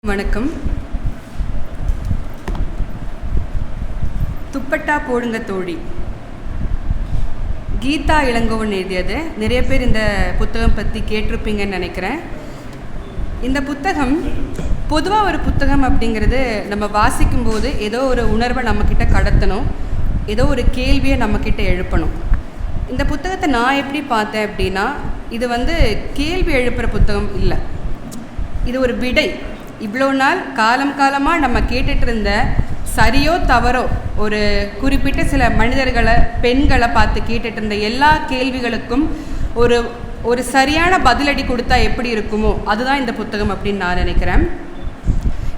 வணக்கம். துப்பட்டா போடுங்க தோழி, கீதா இளங்கோவன் எழுதியது. நிறைய பேர் இந்த புத்தகம் பற்றி கேட்டிருப்பீங்கன்னு நினைக்கிறேன். இந்த புத்தகம் பொதுவாக ஒரு புத்தகம் அப்படிங்கிறது நம்ம வாசிக்கும்போது ஏதோ ஒரு உணர்வை நம்மக்கிட்ட கடத்தணும், ஏதோ ஒரு கேள்வியை நம்மக்கிட்ட எழுப்பணும். இந்த புத்தகத்தை நான் எப்படி பார்த்தேன் அப்படின்னா, இது கேள்வி எழுப்புகிற புத்தகம் இல்லை, இது ஒரு விடை. இவ்வளோ நாள் காலமாக நம்ம கேட்டுட்டு இருந்த சரியோ தவறோ ஒரு குறிப்பிட்ட சில மனிதர்களை, பெண்களை பார்த்து கேட்டுட்டு இருந்த எல்லா கேள்விகளுக்கும் ஒரு சரியான பதிலடி கொடுத்தா எப்படி இருக்குமோ அதுதான் இந்த புத்தகம் அப்படின்னு நான் நினைக்கிறேன்.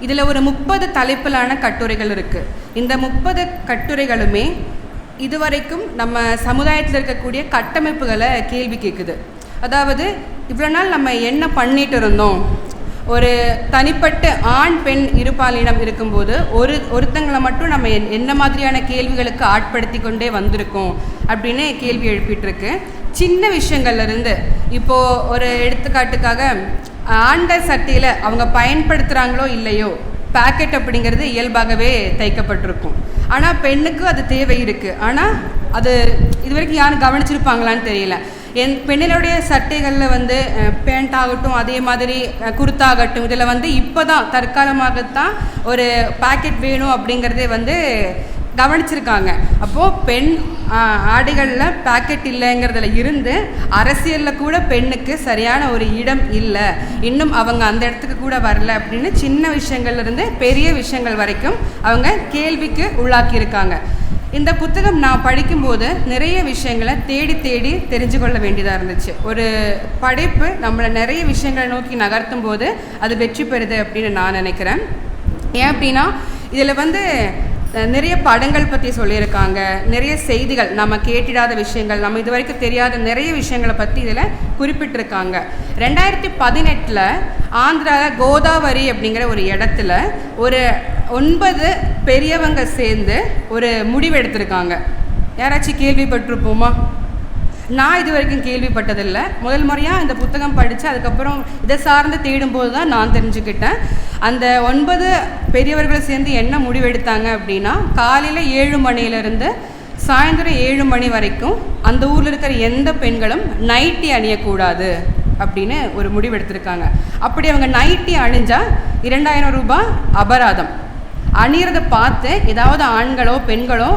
இதில் ஒரு 30 தலைப்பிலான கட்டுரைகள் இருக்குது. இந்த 30 கட்டுரைகளுமே இதுவரைக்கும் நம்ம சமுதாயத்தில் இருக்கக்கூடிய கட்டமைப்புகளை கேள்வி கேட்குது. அதாவது இவ்வளோ நாள் நம்ம என்ன பண்ணிட்டு இருந்தோம், ஒரு தனிப்பட்ட ஆண் பெண் இருபாலினம் இருக்கும்போது ஒருத்தங்களை மட்டும் நம்ம என்ன மாதிரியான கேள்விகளுக்கு ஆட்படுத்தி கொண்டே வந்திருக்கோம் அப்படின்னு கேள்வி எழுப்பிட்டுருக்கு. சின்ன விஷயங்கள்லேருந்து இப்போது ஒரு எடுத்துக்காட்டுக்காக ஆண்கள் சட்டையில் அவங்க பயன்படுத்துகிறாங்களோ இல்லையோ பேக்கெட் அப்படிங்கிறது இயல்பாகவே தைக்கப்பட்டிருக்கும். ஆனால் பெண்ணுக்கு அது தேவை இருக்குது. ஆனால் அது இது வரைக்கும் யாரும் கவனிச்சிருப்பாங்களான்னு தெரியல. பெண்ணினுடைய சட்டைகளில் பேண்ட் ஆகட்டும், அதே மாதிரி குர்த்தாகட்டும், இதில் இப்போ தான் தற்காலமாகத்தான் ஒரு பேக்கெட் வேணும் அப்படிங்கிறதே கவனிச்சிருக்காங்க. அப்போது பெண் ஆடைகளில் பேக்கெட் இல்லைங்கிறதுல இருந்து அரசியலில் கூட பெண்ணுக்கு சரியான ஒரு இடம் இல்லை, இன்னும் அவங்க அந்த இடத்துக்கு கூட வரல அப்படின்னு சின்ன விஷயங்கள்லேருந்து பெரிய விஷயங்கள் வரைக்கும் அவங்க கேள்விக்கு உள்ளாக்கியிருக்காங்க. இந்த புத்தகம் நான் படிக்கும்போது நிறைய விஷயங்களை தேடி தெரிஞ்சு கொள்ள வேண்டியதாக இருந்துச்சு. ஒரு படைப்பு நம்மளை நிறைய விஷயங்களை நோக்கி நகர்த்தும் போது அது வெற்றி பெறுது அப்படின்னு நான் நினைக்கிறேன். ஏன் அப்படின்னா இதில் நிறைய படங்கள் பற்றி சொல்லியிருக்காங்க, நிறைய செய்திகள், நம்ம கேட்டிடாத விஷயங்கள், நம்ம இது வரைக்கும் தெரியாத நிறைய விஷயங்களை பற்றி இதில் குறிப்பிட்டிருக்காங்க. 2018 ஆந்திராவில் கோதாவரி அப்படிங்கிற ஒரு இடத்துல ஒரு 9 பெரியவங்க சேர்ந்து ஒரு முடிவு எடுத்திருக்காங்க. யாராச்சும் கேள்விப்பட்டிருப்போமா? நான் இது வரைக்கும் கேள்விப்பட்டதில்லை. முதல் முறையாக இந்த புத்தகம் படித்து அதுக்கப்புறம் இதை சார்ந்து தேடும்போது தான் நான் தெரிஞ்சுக்கிட்டேன். அந்த 9 பெரியவர்கள் சேர்ந்து என்ன முடிவெடுத்தாங்க அப்படின்னா, காலையில் 7 மணிலேருந்து சாயந்தரம் 7 மணி வரைக்கும் அந்த ஊரில் இருக்கிற எந்த பெண்களும் நைட்டி அணியக்கூடாது அப்படின்னு ஒரு முடிவெடுத்திருக்காங்க. அப்படி அவங்க நைட்டி அணிஞ்சால் 2000 ரூபாய் அபராதம். அணிகிறத பார்த்து ஏதாவது ஆண்களோ பெண்களோ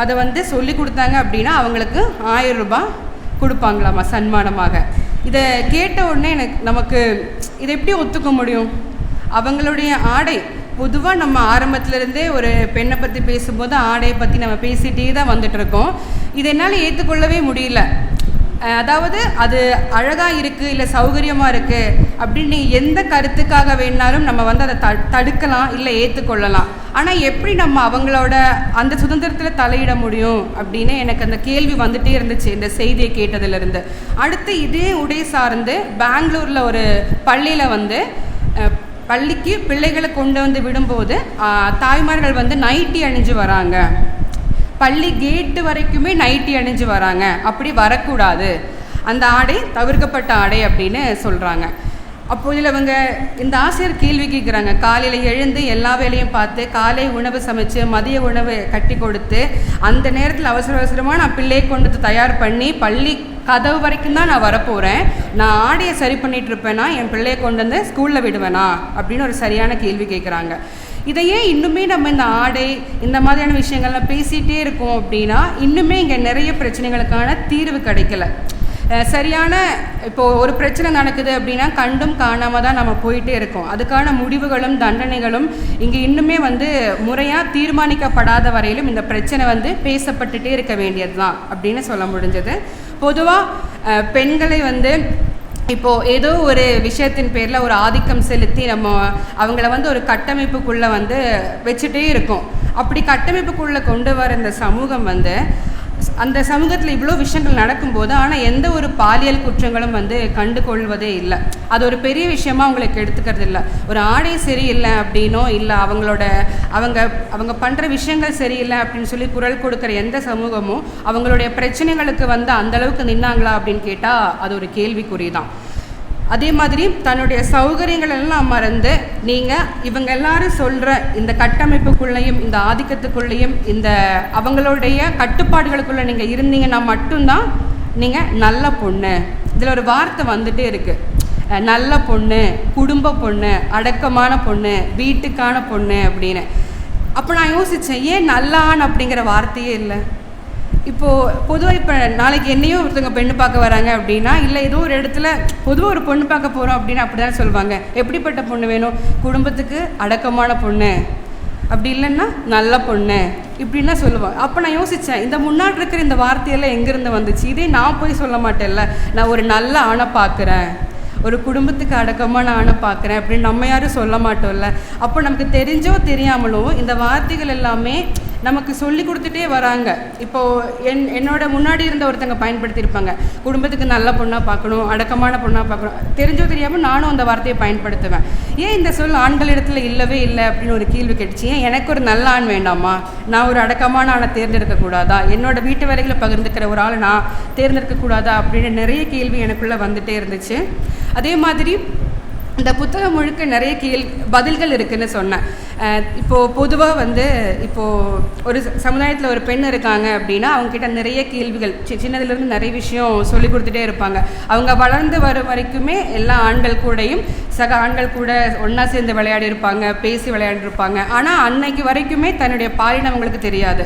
அதை சொல்லி கொடுத்தாங்க அப்படின்னா அவங்களுக்கு 1000 ரூபாய் கொடுப்பாங்களாமா சன்மானமாக. இதை கேட்ட உடனே நமக்கு இதை எப்படி ஒத்துக்க முடியும்? அவங்களுடைய ஆடை பொதுவாக நம்ம ஆரம்பத்திலேருந்தே ஒரு பெண்ணை பற்றி பேசும்போது ஆடையை பற்றி நம்ம பேசிகிட்டே தான் வந்துட்டுருக்கோம். இதை என்னால் ஏற்றுக்கொள்ளவே முடியல. அதாவது அது அழகாக இருக்குது, இல்லை சௌகரியமாக இருக்குது அப்படின்னு எந்த கருத்துக்காக வேணாலும் நம்ம அதை தடுக்கலாம், இல்லை ஏற்றுக்கொள்ளலாம். ஆனால் எப்படி நம்ம அவங்களோட அந்த சுதந்திரத்தில் தலையிட முடியும் அப்படின்னு எனக்கு அந்த கேள்வி வந்துகிட்டே இருந்துச்சு இந்த செய்தியை கேட்டதிலிருந்து. அடுத்து இதே உடை சார்ந்து பெங்களூரில் ஒரு பள்ளியில் பள்ளிக்கு பிள்ளைகளை கொண்டு விடும்போது தாய்மார்கள் நைட்டி அணிஞ்சு வராங்க, பள்ளி கேட்டு வரைக்குமே நைட்டி அணிஞ்சு வராங்க, அப்படி வரக்கூடாது, அந்த ஆடை தவிர்க்கப்பட்ட ஆடை அப்படின்னு சொல்கிறாங்க. அப்போ இதில் இந்த ஆசிரியர் கேள்வி கேட்குறாங்க. காலையில் எழுந்து எல்லா வேலையும் பார்த்து காலை உணவு சமைச்சு மதிய உணவு கட்டி கொடுத்து அந்த நேரத்தில் அவசரமாக நான் பிள்ளையை கொண்டு தயார் பண்ணி பள்ளி கதவு வரைக்கும் தான் நான் வரப்போகிறேன், நான் ஆடையை சரி பண்ணிகிட்டு இருப்பேனா, என் பிள்ளையை கொண்டு ஸ்கூலில் விடுவேனா அப்படின்னு ஒரு சரியான கேள்வி கேட்குறாங்க. இதையே இன்னுமே நம்ம இந்த ஆடை இந்த மாதிரியான விஷயங்கள்லாம் பேசிகிட்டே இருக்கோம் அப்படின்னா இன்னுமே இங்கே நிறைய பிரச்சனைகளுக்கான தீர்வு கிடைக்கல. சரியான இப்போது ஒரு பிரச்சனை நடக்குது அப்படின்னா கண்டும் காணாமல் தான் நம்ம போயிட்டே இருக்கோம். அதுக்கான முடிவுகளும் தண்டனைகளும் இங்கே இன்னுமே முறையாக தீர்மானிக்கப்படாத வரையிலும் இந்த பிரச்சனை பேசப்பட்டுட்டே இருக்க வேண்டியது தான் அப்படின்னு சொல்ல முடிஞ்சது. பொதுவாக பெண்களை இப்போது ஏதோ ஒரு விஷயத்தின் பேரில் ஒரு ஆதிக்கம் செலுத்தி நம்ம அவங்கள ஒரு கட்டமைப்புக்குள்ளே வச்சுட்டே இருக்கோம். அப்படி கட்டமைப்புக்குள்ளே கொண்டு வர இந்த சமூகம் அந்த சமூகத்தில் இவ்வளோ விஷயங்கள் நடக்கும்போது ஆனால் எந்த ஒரு பாலியல் குற்றங்களும் கண்டு கொள்வதே இல்லை. அது ஒரு பெரிய விஷயமா அவங்களுக்கு எடுத்துக்கிறது இல்லை. ஒரு ஆடை சரியில்லை அப்படின்னோ இல்லை அவங்க பண்ணுற விஷயங்கள் சரியில்லை அப்படின்னு சொல்லி குரல் கொடுக்குற எந்த சமூகமும் அவங்களுடைய பிரச்சனைகளுக்கு அந்தளவுக்கு நின்னாங்களா அப்படின்னு கேட்டால் அது ஒரு கேள்விக்குறி தான். அதே மாதிரி தன்னுடைய சௌகரியங்கள் எல்லாம் மறந்து நீங்கள் இவங்க எல்லாரும் சொல்கிற இந்த கட்டமைப்புக்குள்ளேயும் இந்த ஆதிக்கத்துக்குள்ளேயும் இந்த அவங்களுடைய கட்டுப்பாடுகளுக்குள்ளே நீங்கள் இருந்தீங்கன்னா மட்டும்தான் நீங்கள் நல்ல பொண்ணு. இதில் ஒரு வார்த்தை வந்துட்டே இருக்குது, நல்ல பொண்ணு, குடும்ப பொண்ணு, அடக்கமான பொண்ணு, வீட்டுக்கான பொண்ணு அப்படின்னு. அப்போ நான் யோசித்தேன், ஏன் நல்லான் அப்படிங்கிற வார்த்தையே இல்லை? இப்போது பொதுவாக இப்போ நாளைக்கு என்னையும் ஒருத்தவங்க பெண்ணு பார்க்க வராங்க அப்படின்னா, இல்லை ஏதோ ஒரு இடத்துல பொதுவாக ஒரு பொண்ணு பார்க்க போகிறோம் அப்படின்னு அப்படி தான் சொல்லுவாங்க. எப்படிப்பட்ட பொண்ணு வேணும்? குடும்பத்துக்கு அடக்கமான பொண்ணு, அப்படி இல்லைன்னா நல்ல பொண்ணு, இப்படின்னா சொல்லுவாங்க. அப்போ நான் யோசித்தேன், இந்த முன்னாடி இருக்கிற இந்த வார்த்தையெல்லாம் எங்கேருந்து வந்துச்சு? இதே நான் போய் சொல்ல மாட்டேன்ல, நான் ஒரு நல்ல ஆணை பார்க்குறேன், ஒரு குடும்பத்துக்கு அடக்கமான ஆணை பார்க்குறேன் அப்படின்னு நம்ம யாரும் சொல்ல மாட்டோம்ல. அப்போ நமக்கு தெரிஞ்சோ தெரியாமலோ இந்த வார்த்தைகள் எல்லாமே நமக்கு சொல்லி கொடுத்துட்டே வராங்க. இப்போது என்னோட முன்னாடி இருந்த ஒருத்தங்க பயன்படுத்தியிருப்பாங்க, குடும்பத்துக்கு நல்ல பொண்ணாக பார்க்கணும், அடக்கமான பொண்ணாக பார்க்கணும். தெரிஞ்சோ தெரியாமல் நானும் அந்த வார்த்தையை பயன்படுத்துவேன். ஏன் இந்த சொல் ஆண்களிடத்தில் இல்லவே இல்லை அப்படின்னு ஒரு கேள்வி கேட்டுச்சு. ஏன் எனக்கு ஒரு நல்ல ஆண் வேண்டாமா? நான் ஒரு அடக்கமான ஆணை தேர்ந்தெடுக்கக்கூடாதா? என்னோட வீட்டு வேலைகளை பகிர்ந்துக்கிற ஒரு ஆளை நான் தேர்ந்தெடுக்கக்கூடாதா அப்படின்னு நிறைய கேள்வி எனக்குள்ளே வந்துகிட்டே இருந்துச்சு. அதே மாதிரி இந்த புத்தகம் முழுக்க நிறைய பதில்கள் இருக்குதுன்னு சொன்னேன். இப்போது பொதுவாக இப்போது ஒரு சமுதாயத்தில் ஒரு பெண் இருக்காங்க அப்படின்னா அவங்கக்கிட்ட நிறைய கேள்விகள் சின்னதுலேருந்து நிறைய விஷயம் சொல்லி கொடுத்துட்டே இருப்பாங்க. அவங்க வளர்ந்து வரும் வரைக்குமே எல்லா ஆண்கள் கூடயும் சக ஆண்கள் கூட ஒன்றா சேர்ந்து விளையாடி இருப்பாங்க, பேசி விளையாடிருப்பாங்க. ஆனால் அன்னைக்கு வரைக்குமே தன்னுடைய பாலினம் அவங்களுக்கு தெரியாது.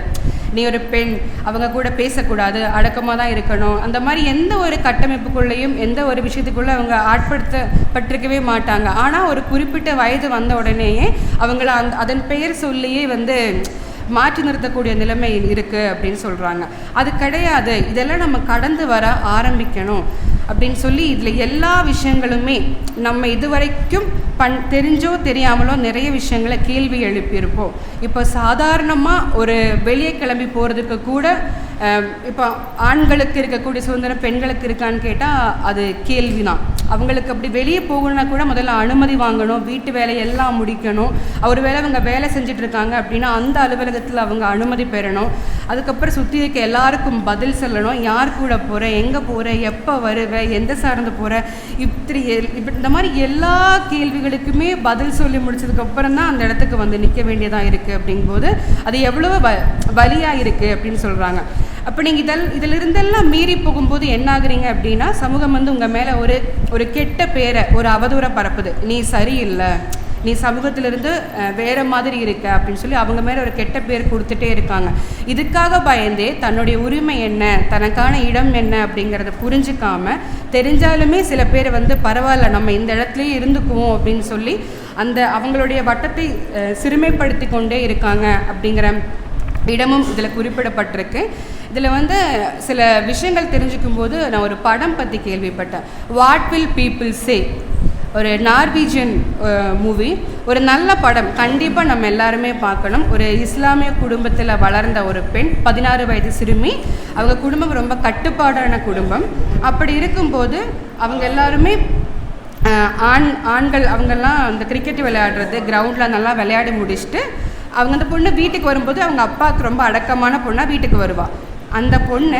நீ ஒரு பெண், அவங்க கூட பேசக்கூடாது, அடக்கமாக தான் இருக்கணும், அந்த மாதிரி எந்த ஒரு கட்டமைப்புக்குள்ளேயும் எந்த ஒரு விஷயத்துக்குள்ளே அவங்க ஆட்படுத்தப்பட்டிருக்கவே மாட்டாங்க. ஆனால் ஒரு குறிப்பிட்ட வயது வந்த உடனேயே அவங்கள அதன் பெயர் சொல்லியே மாற்றி நிறுத்தக்கூடிய நிலைமை இருக்குது அப்படின்னு சொல்கிறாங்க. அது கிடையாது, இதெல்லாம் நம்ம கடந்து வர ஆரம்பிக்கணும் அப்படின்னு சொல்லி இதில் எல்லா விஷயங்களுமே நம்ம இதுவரைக்கும் தெரிஞ்சோ தெரியாமலோ நிறைய விஷயங்களை கேள்வி எழுப்பியிருப்போம். இப்போ சாதாரணமாக ஒரு வெளியே கிளம்பி போகிறதுக்கு கூட இப்போ ஆண்களுக்கு இருக்கக்கூடிய சுதந்திரம் பெண்களுக்கு இருக்கான்னு கேட்டால் அது கேள்வி தான். அவங்களுக்கு அப்படி வெளியே போகணுன்னா கூட முதல்ல அனுமதி வாங்கணும், வீட்டு வேலையெல்லாம் முடிக்கணும். ஒரு வேளை அவங்க வேலை செஞ்சிட்ருக்காங்க அப்படின்னா அந்த அலுவலகத்தில் அவங்க அனுமதி பெறணும். அதுக்கப்புறம் சுற்றி இருக்க எல்லாருக்கும் பதில் சொல்லணும், யார் கூட போகிற, எங்கே போகிற, எப்போ வருவேன், எந்த சார்ந்து போகிற, இப்படி இந்த மாதிரி எல்லா கேள்விகளுக்குமே பதில் சொல்லி முடிச்சதுக்கப்புறம் தான் அந்த இடத்துக்கு நிற்க வேண்டியதாக இருக்குது. அப்படிங்கும்போது அது எவ்வளோ வலியாக இருக்குது அப்படின்னு சொல்கிறாங்க. அப்போ நீங்கள் இதிலிருந்தெல்லாம் மீறி போகும்போது என்ன ஆகுறீங்க அப்படின்னா, சமூகம் உங்கள் மேலே ஒரு கெட்ட பேரை, ஒரு அவதூறை பரப்புது. நீ சரியில்லை, நீ சமூகத்திலிருந்து வேறு மாதிரி இருக்க அப்படின்னு சொல்லி அவங்க மேலே ஒரு கெட்ட பேர் கொடுத்துட்டே இருக்காங்க. இதுக்காக பயந்தே தன்னுடைய உரிமை என்ன, தனக்கான இடம் என்ன அப்படிங்கிறத புரிஞ்சிக்காம, தெரிஞ்சாலுமே சில பேர் பரவாயில்ல நம்ம இந்த இடத்துலையே இருந்துக்குவோம் அப்படின்னு சொல்லி அவங்களுடைய வட்டத்தை சிறுமைப்படுத்தி கொண்டே இருக்காங்க அப்படிங்கிற இடமும் இதில் குறிப்பிடப்பட்டிருக்கு. இதில் சில விஷயங்கள் தெரிஞ்சுக்கும் போது நான் ஒரு படம் பற்றி கேள்விப்பட்டேன், வாட் வில் பீப்புள் சே, ஒரு நார்வீஜியன் மூவி. ஒரு நல்ல படம், கண்டிப்பாக நம்ம எல்லாருமே பார்க்கணும். ஒரு இஸ்லாமிய குடும்பத்தில் வளர்ந்த ஒரு பெண், 16 வயது சிறுமி. அவங்க குடும்பம் ரொம்ப கட்டுப்பாடான குடும்பம். அப்படி இருக்கும்போது அவங்க எல்லாருமே ஆண்கள் அவங்கெல்லாம் அந்த கிரிக்கெட் விளையாடுறது, கிரவுண்டில் நல்லா விளையாடி முடிச்சுட்டு அவங்க அந்த பொண்ணு வீட்டுக்கு வரும்போது அவங்க அப்பாவுக்கு ரொம்ப அடக்கமான பொண்ணாக வீட்டுக்கு வருவாள். அந்த பொண்ணு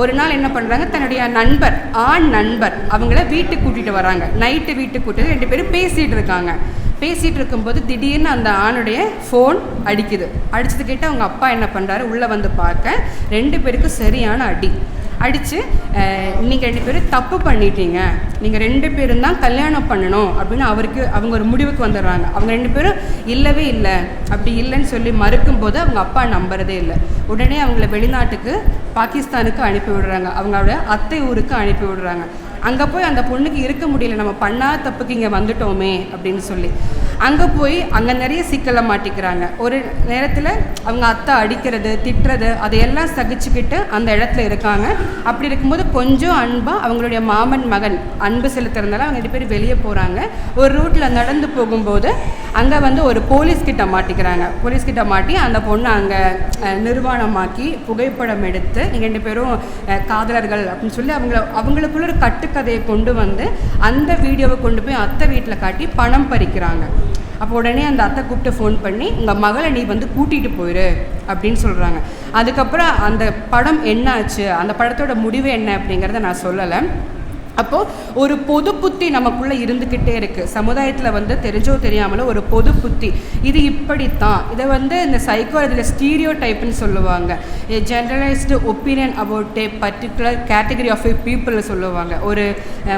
ஒரு நாள் என்ன பண்ணுறாங்க, தன்னுடைய நண்பர், ஆண் நண்பர், அவங்கள வீட்டுக்கு கூட்டிகிட்டு வராங்க. நைட்டு வீட்டுக்கு கூட்டிட்டு 2 பேரும் பேசிகிட்டு இருக்காங்க. பேசிகிட்டு இருக்கும்போது திடீர்னு அந்த ஆணுடைய ஃபோன் அடிக்குது. அடிச்சது கேட்டு அவங்க அப்பா என்ன பண்ணுறாரு, உள்ளே பார்க்க 2 பேருக்கும் சரியான அடி அடித்து, நீங்கள் 2 பேரும் தப்பு பண்ணிட்டீங்க, நீங்கள் 2 பேரும் தான் கல்யாணம் பண்ணணும் அப்படின்னு அவங்க ஒரு முடிவுக்கு வந்துடுறாங்க. அவங்க 2 பேரும் இல்லவே இல்லை, அப்படி இல்லைன்னு சொல்லி மறுக்கும்போது அவங்க அப்பா நம்புறதே இல்லை. உடனே அவங்கள வெளிநாட்டுக்கு, பாகிஸ்தானுக்கு அனுப்பி விடுறாங்க, அவங்களோட அத்தை ஊருக்கு அனுப்பி விடுறாங்க. அங்கே போய் அந்த பொண்ணுக்கு இருக்க முடியல, நம்ம பண்ணாத தப்புக்கு இங்கே வந்துட்டோமே அப்படின்னு சொல்லி அங்கே போய் அங்கே நிறைய சிக்கலை மாட்டிக்கிறாங்க. ஒரு நேரத்தில் அவங்க அத்தை அடிக்கிறது, திட்டுறது, அதையெல்லாம் சகிச்சுக்கிட்டு அந்த இடத்துல இருக்காங்க. அப்படி இருக்கும்போது கொஞ்சம் அன்பாக அவங்களுடைய மாமன் மகன் அன்பு செலுத்துறதுனால அவங்க 2 பேரும் வெளியே போகிறாங்க. ஒரு ரூட்டில் நடந்து போகும்போது அங்கே ஒரு போலீஸ்கிட்ட மாட்டிக்கிறாங்க. போலீஸ்கிட்ட மாட்டி அந்த பொண்ணை அங்கே நிர்வாணமாக்கி புகைப்படம் எடுத்து, நீங்கள் 2 பேரும் காதலர்கள் அப்படின்னு சொல்லி அவங்களுக்குள்ள ஒரு கட்டுக்கதையை கொண்டு அந்த வீடியோவை கொண்டு போய் அத்தை வீட்டில் காட்டி பணம் பறிக்கிறாங்க. அப்போ உடனே அந்த அத்தை கூப்பிட்டு ஃபோன் பண்ணி, உங்கள் மகளை நீ கூட்டிகிட்டு போயிரு அப்படின்னு சொல்கிறாங்க. அதுக்கப்புறம் அந்த படம் என்ன ஆச்சு, அந்த படத்தோட முடிவு என்ன அப்படிங்கிறத நான் சொல்லலை. அப்போது ஒரு பொது புத்தி நமக்குள்ளே இருந்துக்கிட்டே இருக்குது. சமுதாயத்தில் வந்து தெரிஞ்சோ தெரியாமலோ ஒரு பொது புத்தி, இது இப்படித்தான், இதை வந்து இந்த சைக்காலஜியில் ஸ்டீரியோ டைப்னு சொல்லுவாங்க. Generalised opinion about a particular category of a பீப்புள்னு சொல்லுவாங்க.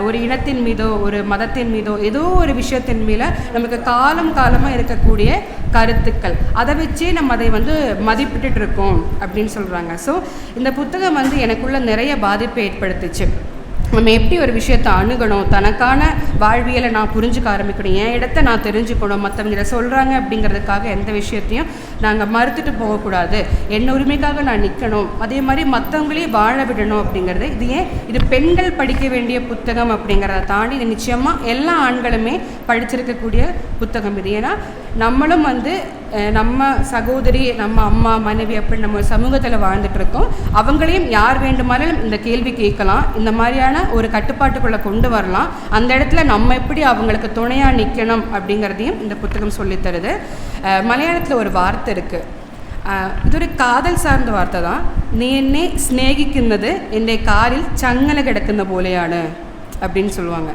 ஒரு இனத்தின் மீதோ ஒரு மதத்தின் மீதோ ஏதோ ஒரு விஷயத்தின் மீது நமக்கு காலமாக இருக்கக்கூடிய கருத்துக்கள், அதை வச்சே நம்ம அதை வந்து மதிப்பிட்டு இருக்கோம் அப்படின்னு சொல்கிறாங்க. ஸோ இந்த புத்தகம் வந்து எனக்குள்ள நிறைய பாதிப்பை ஏற்படுத்துச்சு. நம்ம எப்படி ஒரு விஷயத்தை அணுகணும், தனக்கான வாழ்வியலை நான் புரிஞ்சுக்க ஆரம்பிக்கணும், என் இடத்த நான் தெரிஞ்சுக்கணும், மற்றவங்க இதை சொல்கிறாங்க அப்படிங்கிறதுக்காக எந்த விஷயத்தையும் நாங்கள் மறுத்துட்டு போகக்கூடாது, என்ன உரிமைக்காக நான் நிற்கணும், அதே மாதிரி மற்றவங்களையும் வாழ விடணும் அப்படிங்கிறது. இது பெண்கள் படிக்க வேண்டிய புத்தகம் அப்படிங்கிறத தாண்டி இது நிச்சயமாக எல்லா ஆண்களுமே படிச்சிருக்கக்கூடிய புத்தகம் இது. ஏன்னா நம்மளும் வந்து நம்ம சகோதரி, நம்ம அம்மா, மனைவி அப்படி நம்ம சமூகத்தில் வாழ்ந்துட்டுருக்கோம். அவங்களையும் யார் வேண்டுமானாலும் இந்த கேள்வி கேட்கலாம், இந்த மாதிரியான ஒரு கட்டுப்பாட்டுக்குள்ளே கொண்டு வரலாம். அந்த இடத்துல நம்ம எப்படி அவங்களுக்கு துணையாக நிற்கணும் அப்படிங்கிறதையும் இந்த புத்தகம் சொல்லித்தருது. மலையாளத்தில் ஒரு வார்த்தை இருக்குது, ഇതൊരു കാതൽ സാർന്ന വാർത്ത தான். നീ എന്നെ സ്നേഹിക്കുന്നത് എൻ്റെ കാലിൽ ചങ്ങല കിടക്കുന്ന പോലെയാണ് அப்படின்னு சொல்லுவாங்க.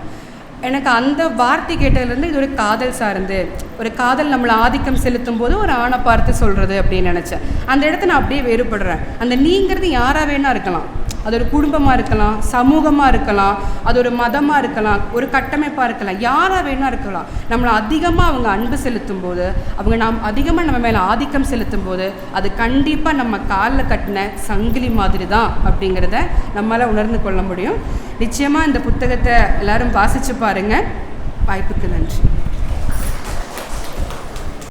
எனக்கு அந்த வார்த்தை கேட்டதுலேருந்து இது ஒரு காதல் சார்ந்து, ஒரு காதல் நம்மளை ஆதிக்கம் செலுத்தும் போது ஒரு ஆணை பார்த்து சொல்கிறது அப்படின்னு நினச்சேன். அந்த இடத்த நான் அப்படியே வேறுபடுறேன். அந்த நீங்கிறது யாராக வேணா இருக்கலாம், அது ஒரு குடும்பமாக இருக்கலாம், சமூகமாக இருக்கலாம், அது ஒரு மதமாக இருக்கலாம், ஒரு கட்டமைப்பாக இருக்கலாம், யாராக வேணா இருக்கலாம். நம்மளை அதிகமாக அவங்க அன்பு செலுத்தும் போது, அவங்க அதிகமாக நம்ம மேலே ஆதிக்கம் செலுத்தும் போது, அது கண்டிப்பாக நம்ம காலில் கட்டின சங்கிலி மாதிரி தான் அப்படிங்கிறத நம்மளால் உணர்ந்து கொள்ள முடியும். நிச்சயமாக இந்த புத்தகத்தை எல்லோரும் வாசித்து பாருங்கள். வாய்ப்புக்கு நன்றி.